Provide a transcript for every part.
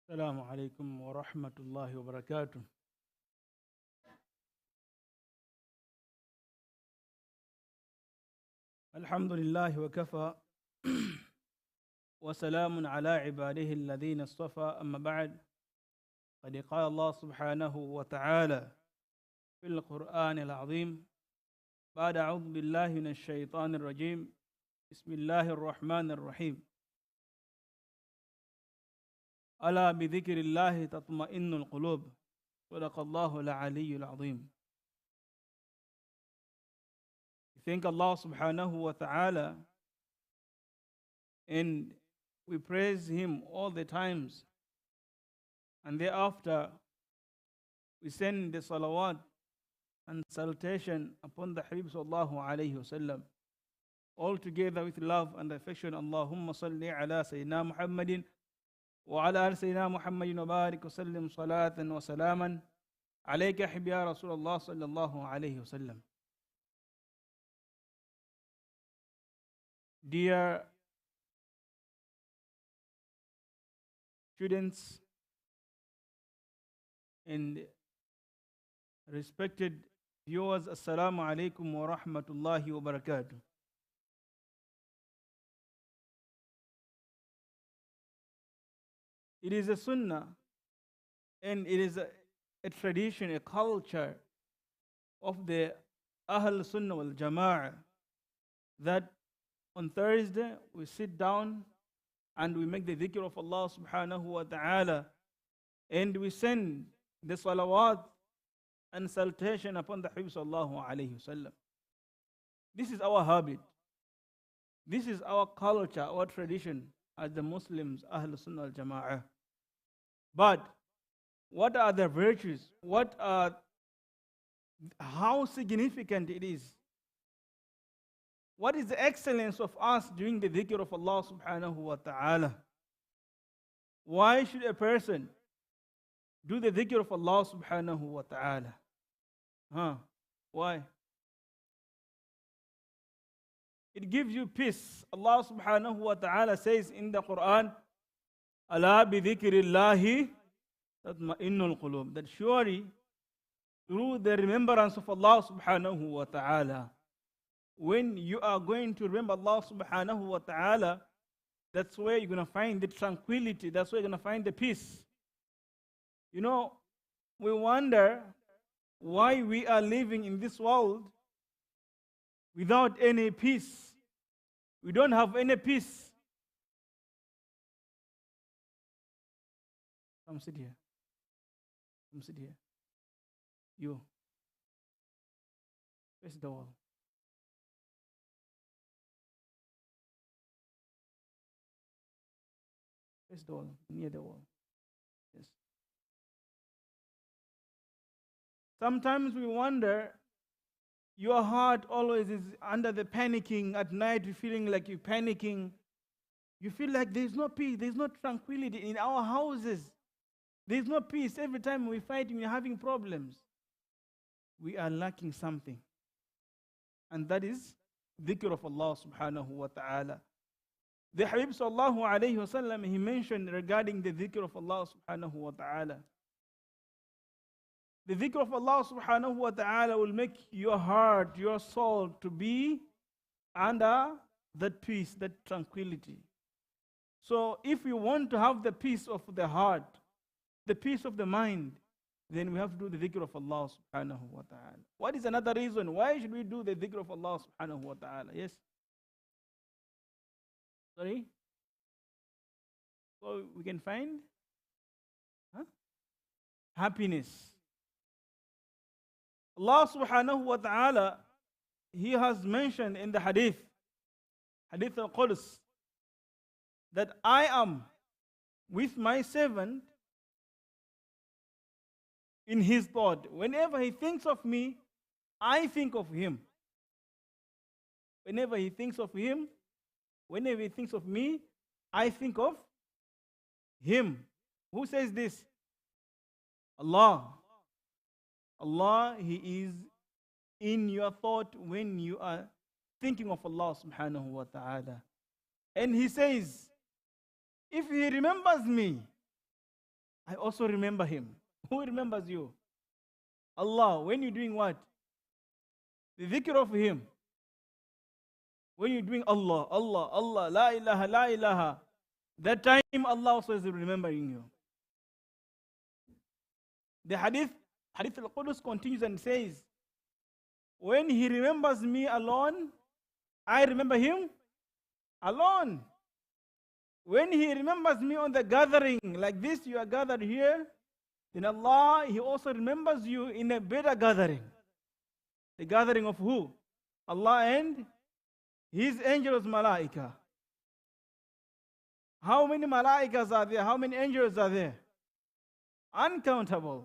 Salamualaykum wa rahmatullahi wa barakatuh. Alhamdulillah wa kafa wa salamun ala ibadihi alladhina istafa amma ba'd. قد قال الله سبحانه وتعالى في القرآن العظيم بعد أعوذ بالله من الشيطان الرجيم بسم الله الرحمن الرحيم ألا بذكر الله تطمئن القلوب صدق الله العلي العظيم. We thank Allah subhanahu wa ta'ala and we praise Him all the times, and thereafter we send the salawat and salutation upon the Habib sallallahu alayhi wasallam, all together with love and affection. Allahumma salli ala Sayyidina Muhammadin wa ala ali Sayyidina Muhammadin wa barik wa sallim salatan wa salaman alayka habib ya Rasulullah sallallahu alayhi wasallam. Dear students and respected viewers, Assalamualaikum wa rahmatullahi wa barakatuh. It is a sunnah and it is a tradition, a culture of the Ahl Sunnah wal Jama'ah that on Thursday we sit down and we make the dhikr of Allah subhanahu wa ta'ala, and we send the salawat and salutation upon the Habib sallallahu alayhi wasallam. This is our habit. This is our culture, our tradition as the Muslims, Ahl Sunnah al Jama'ah. But what are the virtues? How significant it is? What is the excellence of us doing the dhikr of Allah subhanahu wa ta'ala? Why should a person do the dhikr of Allah subhanahu wa ta'ala? Why? It gives you peace. Allah subhanahu wa ta'ala says in the Quran, Ala bi dhikrillahi tatma'innul qulub. That surely through the remembrance of Allah subhanahu wa ta'ala, when you are going to remember Allah subhanahu wa ta'ala, that's where you're going to find the tranquility. That's where you're going to find the peace. You know, we wonder why we are living in this world without any peace. We don't have any peace. Come sit here. Come sit here. You. Face the wall. Face the wall. Near the wall. Yes. Sometimes we wonder, your heart always is under the panicking. At night, you're feeling like you're panicking. You feel like there's no peace, there's no tranquility in our houses. There's no peace. Every time we're fighting, we're having problems. We are lacking something. And that is dhikr of Allah subhanahu wa ta'ala. The Habib sallallahu alayhi wasallam, he mentioned regarding the dhikr of Allah subhanahu wa ta'ala. The dhikr of Allah subhanahu wa ta'ala will make your heart, your soul to be under that peace, that tranquility. So if we want to have the peace of the heart, the peace of the mind, then we have to do the dhikr of Allah subhanahu wa ta'ala. What is another reason? Why should we do the dhikr of Allah subhanahu wa ta'ala? Yes? Sorry? So we can find happiness. Allah subhanahu wa ta'ala, He has mentioned in the hadith al-Quds, that I am with my servant in his thought. Whenever he thinks of me, I think of him. Whenever he thinks of him, whenever he thinks of me, I think of him. Who says this? Allah. Allah, He is in your thought when you are thinking of Allah subhanahu wa ta'ala. And He says, if He remembers me, I also remember him. Who remembers you? Allah. When you're doing what? The dhikr of him. When you're doing Allah, Allah, Allah, la ilaha, la ilaha, that time Allah also is remembering you. The hadith al-Qudus continues and says, when he remembers me alone, I remember him alone. When he remembers me on the gathering, like this, you are gathered here, then Allah, he also remembers you in a better gathering. The gathering of who? Allah and His angels, malaika. How many malaikas are there? How many angels are there? Uncountable.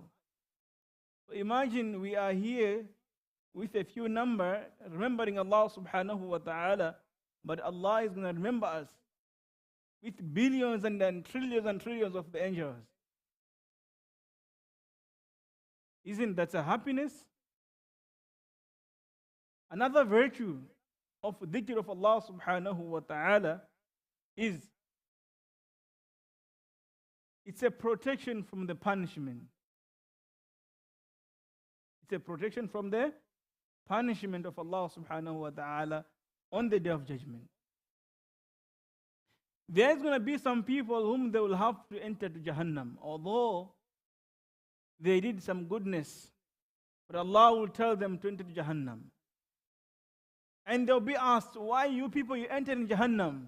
So imagine we are here with a few number, remembering Allah subhanahu wa ta'ala, but Allah is going to remember us with billions and then trillions of the angels. Isn't that a happiness? Another virtue of dhikr of Allah subhanahu wa ta'ala is it's a protection from the punishment. It's a protection from the punishment of Allah subhanahu wa ta'ala on the day of judgment. There's going to be some people whom they will have to enter to Jahannam, although they did some goodness, but Allah will tell them to enter to Jahannam. And they'll be asked, why you people, you enter in Jahannam?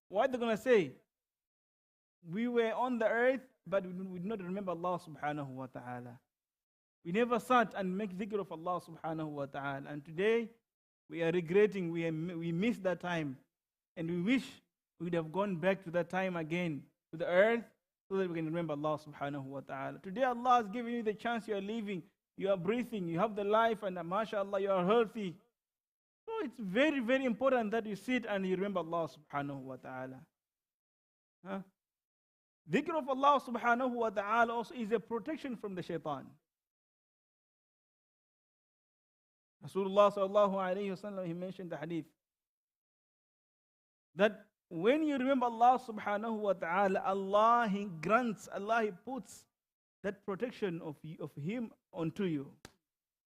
What they're going to say? We were on the earth, but we did not remember Allah subhanahu wa ta'ala. We never sat and make dhikr of Allah subhanahu wa ta'ala. And today, we are regretting we missed that time. And we wish we would have gone back to that time again, to the earth, so that we can remember Allah subhanahu wa ta'ala. Today, Allah has given you the chance, you are living, you are breathing, you have the life, and mashallah, you are healthy. So it's very, very important that you sit and you remember Allah subhanahu wa ta'ala. Dhikr of Allah subhanahu wa ta'ala also is a protection from the shaitan. Rasulullah sallallahu alayhi wa sallam, he mentioned the hadith that when you remember Allah subhanahu wa ta'ala, Allah, He grants, Allah, He puts that protection of Him onto you.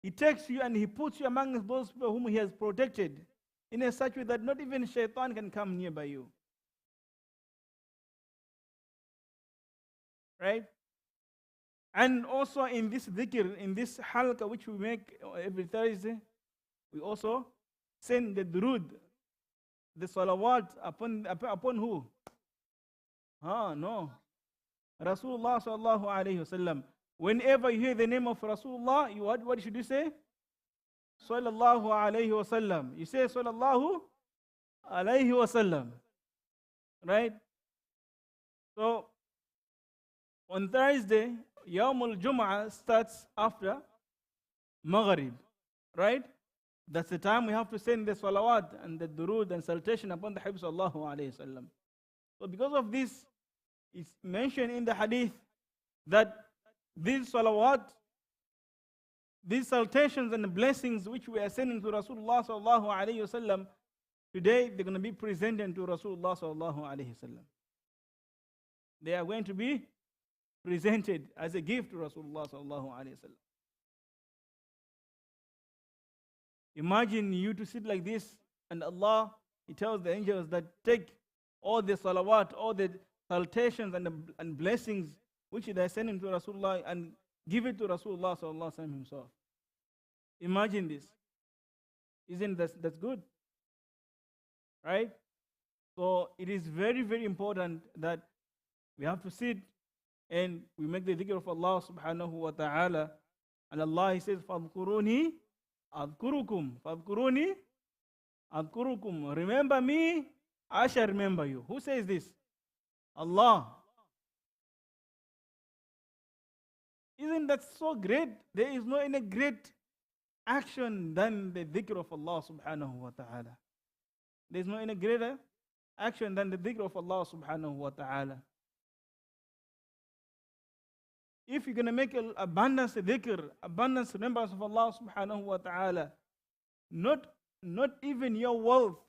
He takes you and He puts you among those people whom He has protected in a such way that not even shaitan can come nearby you. Right? And also in this dhikr, in this halqa which we make every Thursday, we also send the durud, the salawat upon who? No. Rasulullah sallallahu alayhi wasallam. Whenever you hear the name of Rasulullah, what should you say? Sallallahu alayhi wasallam. You say sallallahu alayhi wasallam. Right? So, on Thursday, Yawmul Jum'ah starts after Maghrib. Right? That's the time we have to send the salawat and the durud and salutation upon the Habib sallallahu alayhi wasallam. So because of this, it's mentioned in the hadith that these salawat, these salutations and the blessings which we are sending to Rasulullah sallallahu alayhi wasallam, today they're going to be presented to Rasulullah sallallahu alayhi wasallam. They are going to be presented as a gift to Rasulullah sallallahu alayhi wasallam. Imagine you to sit like this, and Allah, He tells the angels that take all the salawat, all the salutations and blessings which they are sending to Rasulullah and give it to Rasulullah sallallahu alaihi wasallam himself. Imagine this. Isn't that's good? Right? So it is very, very important that we have to sit and we make the dhikr of Allah subhanahu wa ta'ala. And Allah, He says, فَاذْكُرُونِي أَذْكُرُكُمْ فَاذْكُرُونِي أَذْكُرُكُمْ. Remember me, I shall remember you. Who says this? Allah. Isn't that so great? There is no any great action than the dhikr of Allah subhanahu wa ta'ala. There is no any greater action than the dhikr of Allah subhanahu wa ta'ala. If you're going to make abundance dhikr, abundance remembrance of Allah subhanahu wa ta'ala, not even your wealth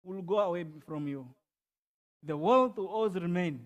will go away from you. The wealth will always remain.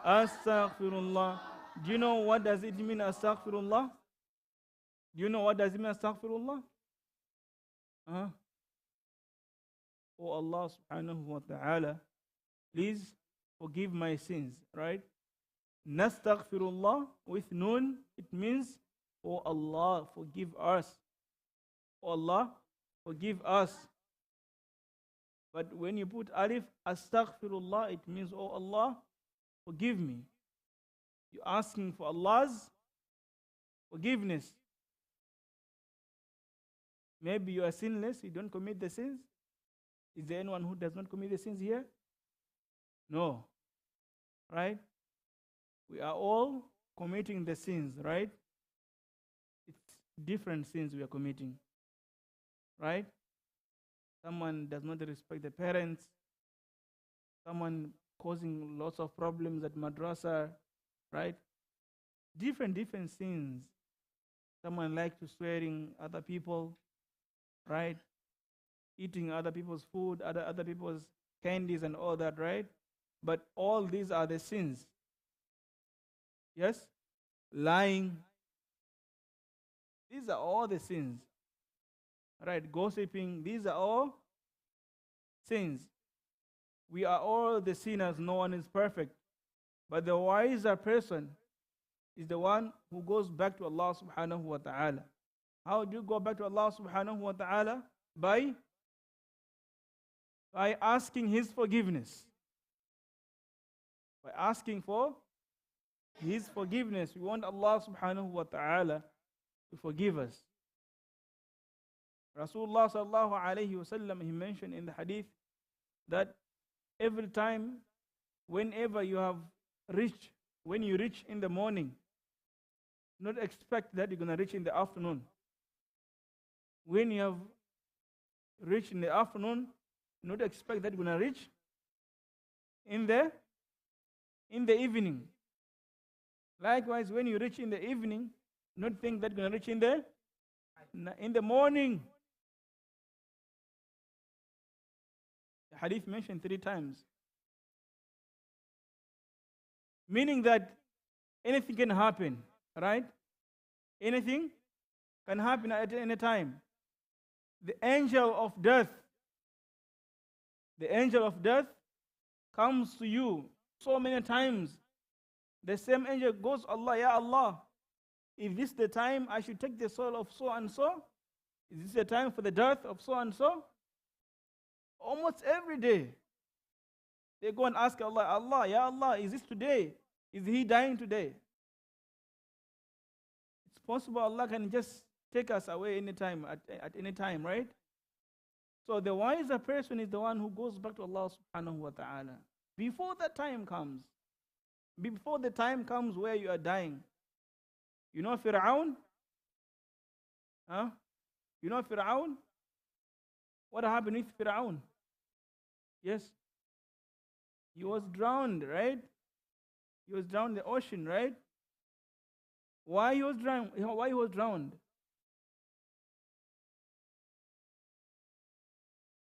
Astaghfirullah. Do you know what does it mean, astaghfirullah? Do you know what does it mean, astaghfirullah? Huh? Oh Allah subhanahu wa ta'ala, please forgive my sins, right? Nastaghfirullah with noon, it means, oh Allah, forgive us. Oh Allah, forgive us. But when you put alif, astaghfirullah, it means, oh Allah, forgive me. You're asking for Allah's forgiveness. Maybe you are sinless, you don't commit the sins. Is there anyone who does not commit the sins here? No. Right? We are all committing the sins, right? It's different sins we are committing. Right? Someone does not respect the parents. Someone causing lots of problems at madrasa, right? Different sins. Someone like to swearing other people, right? Eating other people's food, other people's candies and all that, right? But all these are the sins. Yes? Lying. These are all the sins. Right? Gossiping. These are all sins. We are all the sinners. No one is perfect. But the wiser person is the one who goes back to Allah subhanahu wa ta'ala. How do you go back to Allah subhanahu wa ta'ala? By asking His forgiveness. By asking for His forgiveness. We want Allah subhanahu wa ta'ala to forgive us. Rasulullah sallallahu alayhi wa sallam, he mentioned in the hadith that every time, whenever you have reached, when you reach in the morning, not expect that you're going to reach in the afternoon. When you have reached in the afternoon, not expect that you're going to reach in the evening. Likewise, when you reach in the evening, not think that you're going to reach in the morning. The hadith mentioned 3 times. Meaning that anything can happen, right? Anything can happen at any time. The angel of death comes to you so many times. The same angel goes, Allah, Ya Allah, is this the time I should take the soul of so and so? Is this the time for the death of so and so? Almost every day, they go and ask Allah, Allah, Ya Allah, is this today? Is he dying today? It's possible Allah can just take us away anytime, at any time, right? So the wiser person is the one who goes back to Allah subhanahu wa ta'ala. Before that time comes. Before the time comes where you are dying. You know Fir'aun? Huh? You know Fir'aun? What happened with Fir'aun? Yes. He was drowned, right? He was drowned in the ocean, right? Why he was drowned? Why he was drowned?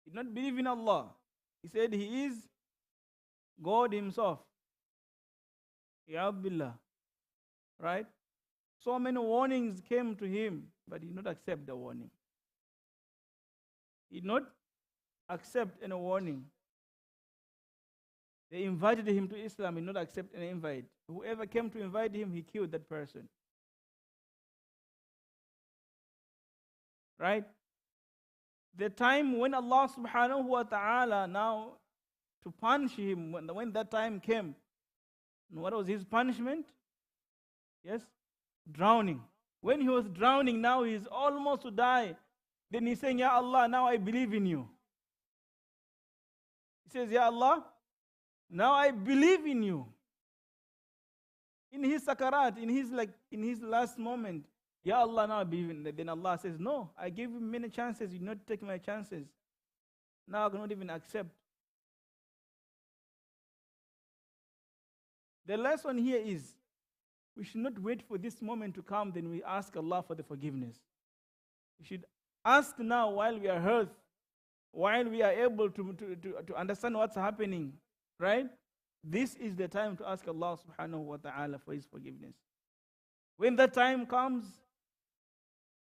He did not believe in Allah. He said he is God himself. Ya Billah. Right? So many warnings came to him, but he did not accept the warning. He did not accept any warning. They invited him to Islam, he did not accept any invite. Whoever came to invite him, he killed that person. Right? The time when Allah subhanahu wa ta'ala now to punish him, when that time came, what was his punishment? Yes? Drowning. When he was drowning, now he is almost to die. Then he's saying, Ya Allah, now I believe in you. He says, Ya Allah, now I believe in you. In his sakarat, in his last moment, Ya Allah, now I believe in you. Then Allah says, no, I gave you many chances, you did not take my chances. Now I cannot even accept. The lesson here is, we should not wait for this moment to come, then we ask Allah for the forgiveness. We should ask now while we are heard, while we are able to understand what's happening, right? this is the time to ask Allah subhanahu wa ta'ala for His forgiveness. When that time comes,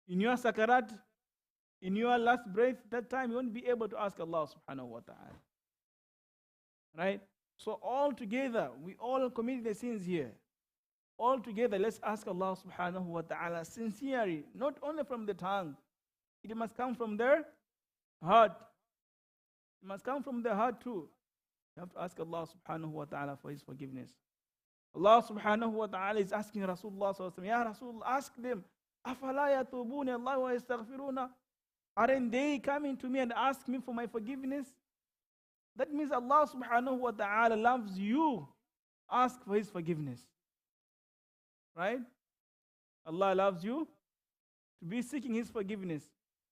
in your sakarat, in your last breath, that time you won't be able to ask Allah subhanahu wa ta'ala. Right? So all together, we all commit the sins here. All together, let's ask Allah subhanahu wa ta'ala sincerely, not only from the tongue. It must come from their heart. It must come from the heart too. You have to ask Allah subhanahu wa ta'ala for His forgiveness. Allah subhanahu wa ta'ala is asking Rasulullah sallallahu alaihi wasallam, Ya Rasul, ask them, أَفَلَا يَتُوبُونَ اللَّهُ وَيَسْتَغْفِرُونَ. Aren't they coming to me and ask me for my forgiveness? That means Allah subhanahu wa ta'ala loves you. Ask for His forgiveness. Right? Allah loves you to be seeking His forgiveness.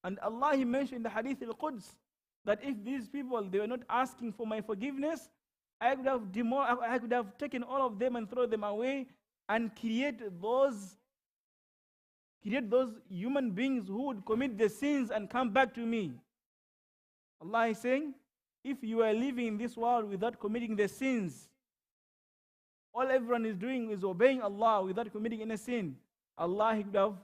And Allah, He mentioned in the Hadith al-Quds that if these people, they were not asking for my forgiveness, I could have taken all of them and thrown them away and create those human beings who would commit the sins and come back to me. Allah is saying, if you are living in this world without committing the sins, all everyone is doing is obeying Allah without committing any sin, Allah could have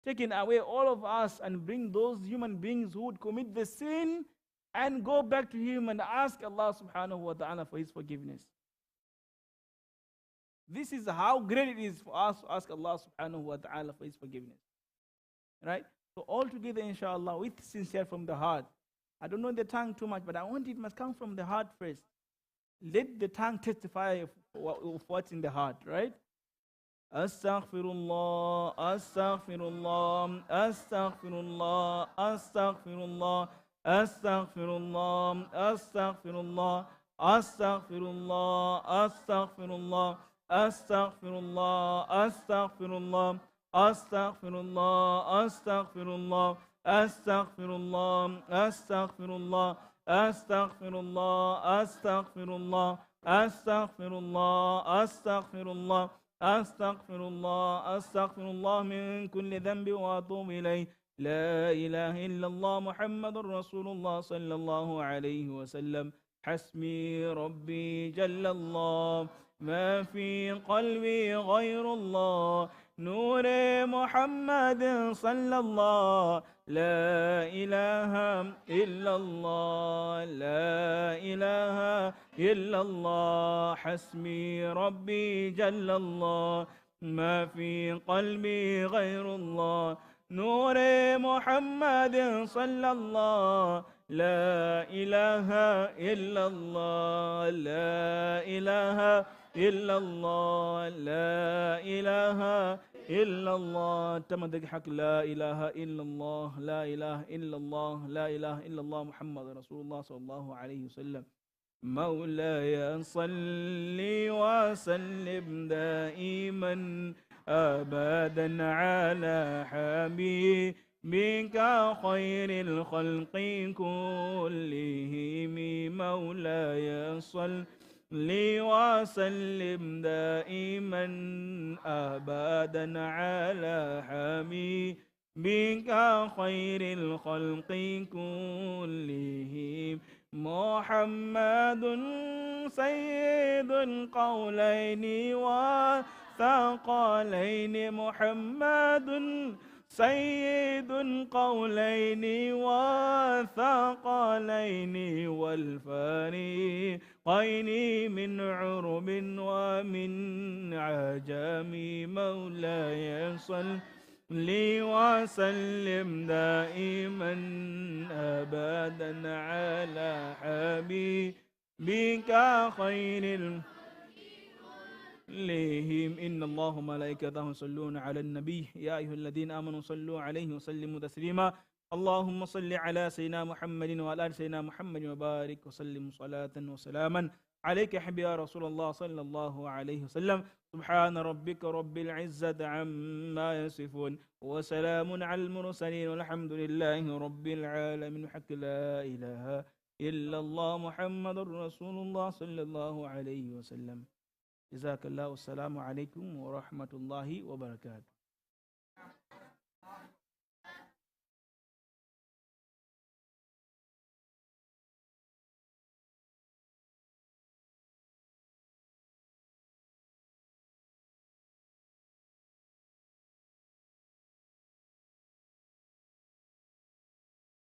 taken away all of us and bring those human beings who would commit the sin and go back to Him and ask Allah subhanahu wa ta'ala for His forgiveness. This is how great it is for us to ask Allah subhanahu wa ta'ala for His forgiveness. Right? So all together, inshallah, with sincere from the heart. I don't know the tongue too much, but I want it must come from the heart first. Let the tongue testify of what's in the heart, right? Astaghfirullah, astaghfirullah, astaghfirullah, astaghfirullah, astaghfirullah, astaghfirullah, astaghfirullah, astaghfirullah, astaghfirullah, astaghfirullah, astaghfirullah, astaghfirullah, astaghfirullah, astaghfirullah, astaghfirullah, astaghfirullah, astaghfirullah, astaghfirullah, astaghfirullah, astaghfirullah min kulli dhanbi wa atubu ilayh. La ilaha illallah Muhammadur Rasulullah sallallahu alayhi wa sallam. Hasbi Rabbi Jallallah. ما في قلبي غير الله نور محمد صلى الله لا إله إلا الله لا إله إلا الله حسبي ربي جل الله ما في قلبي غير الله نور محمد صلى الله لا إله إلا الله لا إله إلا الله لا إله إلا الله تمدك حق لا إله إلا الله لا إله إلا الله لا إله إلا الله محمد رسول الله صلى الله عليه وسلم مولاي صل وسلم دائما أبدا على حبيبك خير الخلق كلهم مولاي صل لي وسلم دائما أبدا على حبيبك خير الخلق كلهم محمد سيد القولين وثقلين محمد سيد القولين وثقلين والفريقين من عرب ومن عجم مولاي صل لي وسلم دائما أبدا على حبيبك خير لهم إن الله وملائكته يصلون على النبي يا أيها الذين آمنوا صلوا عليه وسلموا تسليما اللهم صل على سيدنا محمد وعلى آل سيدنا محمد وبارك وسلم صلاة وسلاما عليك حبيبي يا رسول الله صلى الله عليه وسلم سبحان ربك رب العزة عما يصفون وسلام على المرسلين والحمد لله رب العالمين حق لا إله إلا الله محمد رسول الله صلى الله عليه وسلم جزاك الله والسلام عليكم ورحمة الله وبركاته.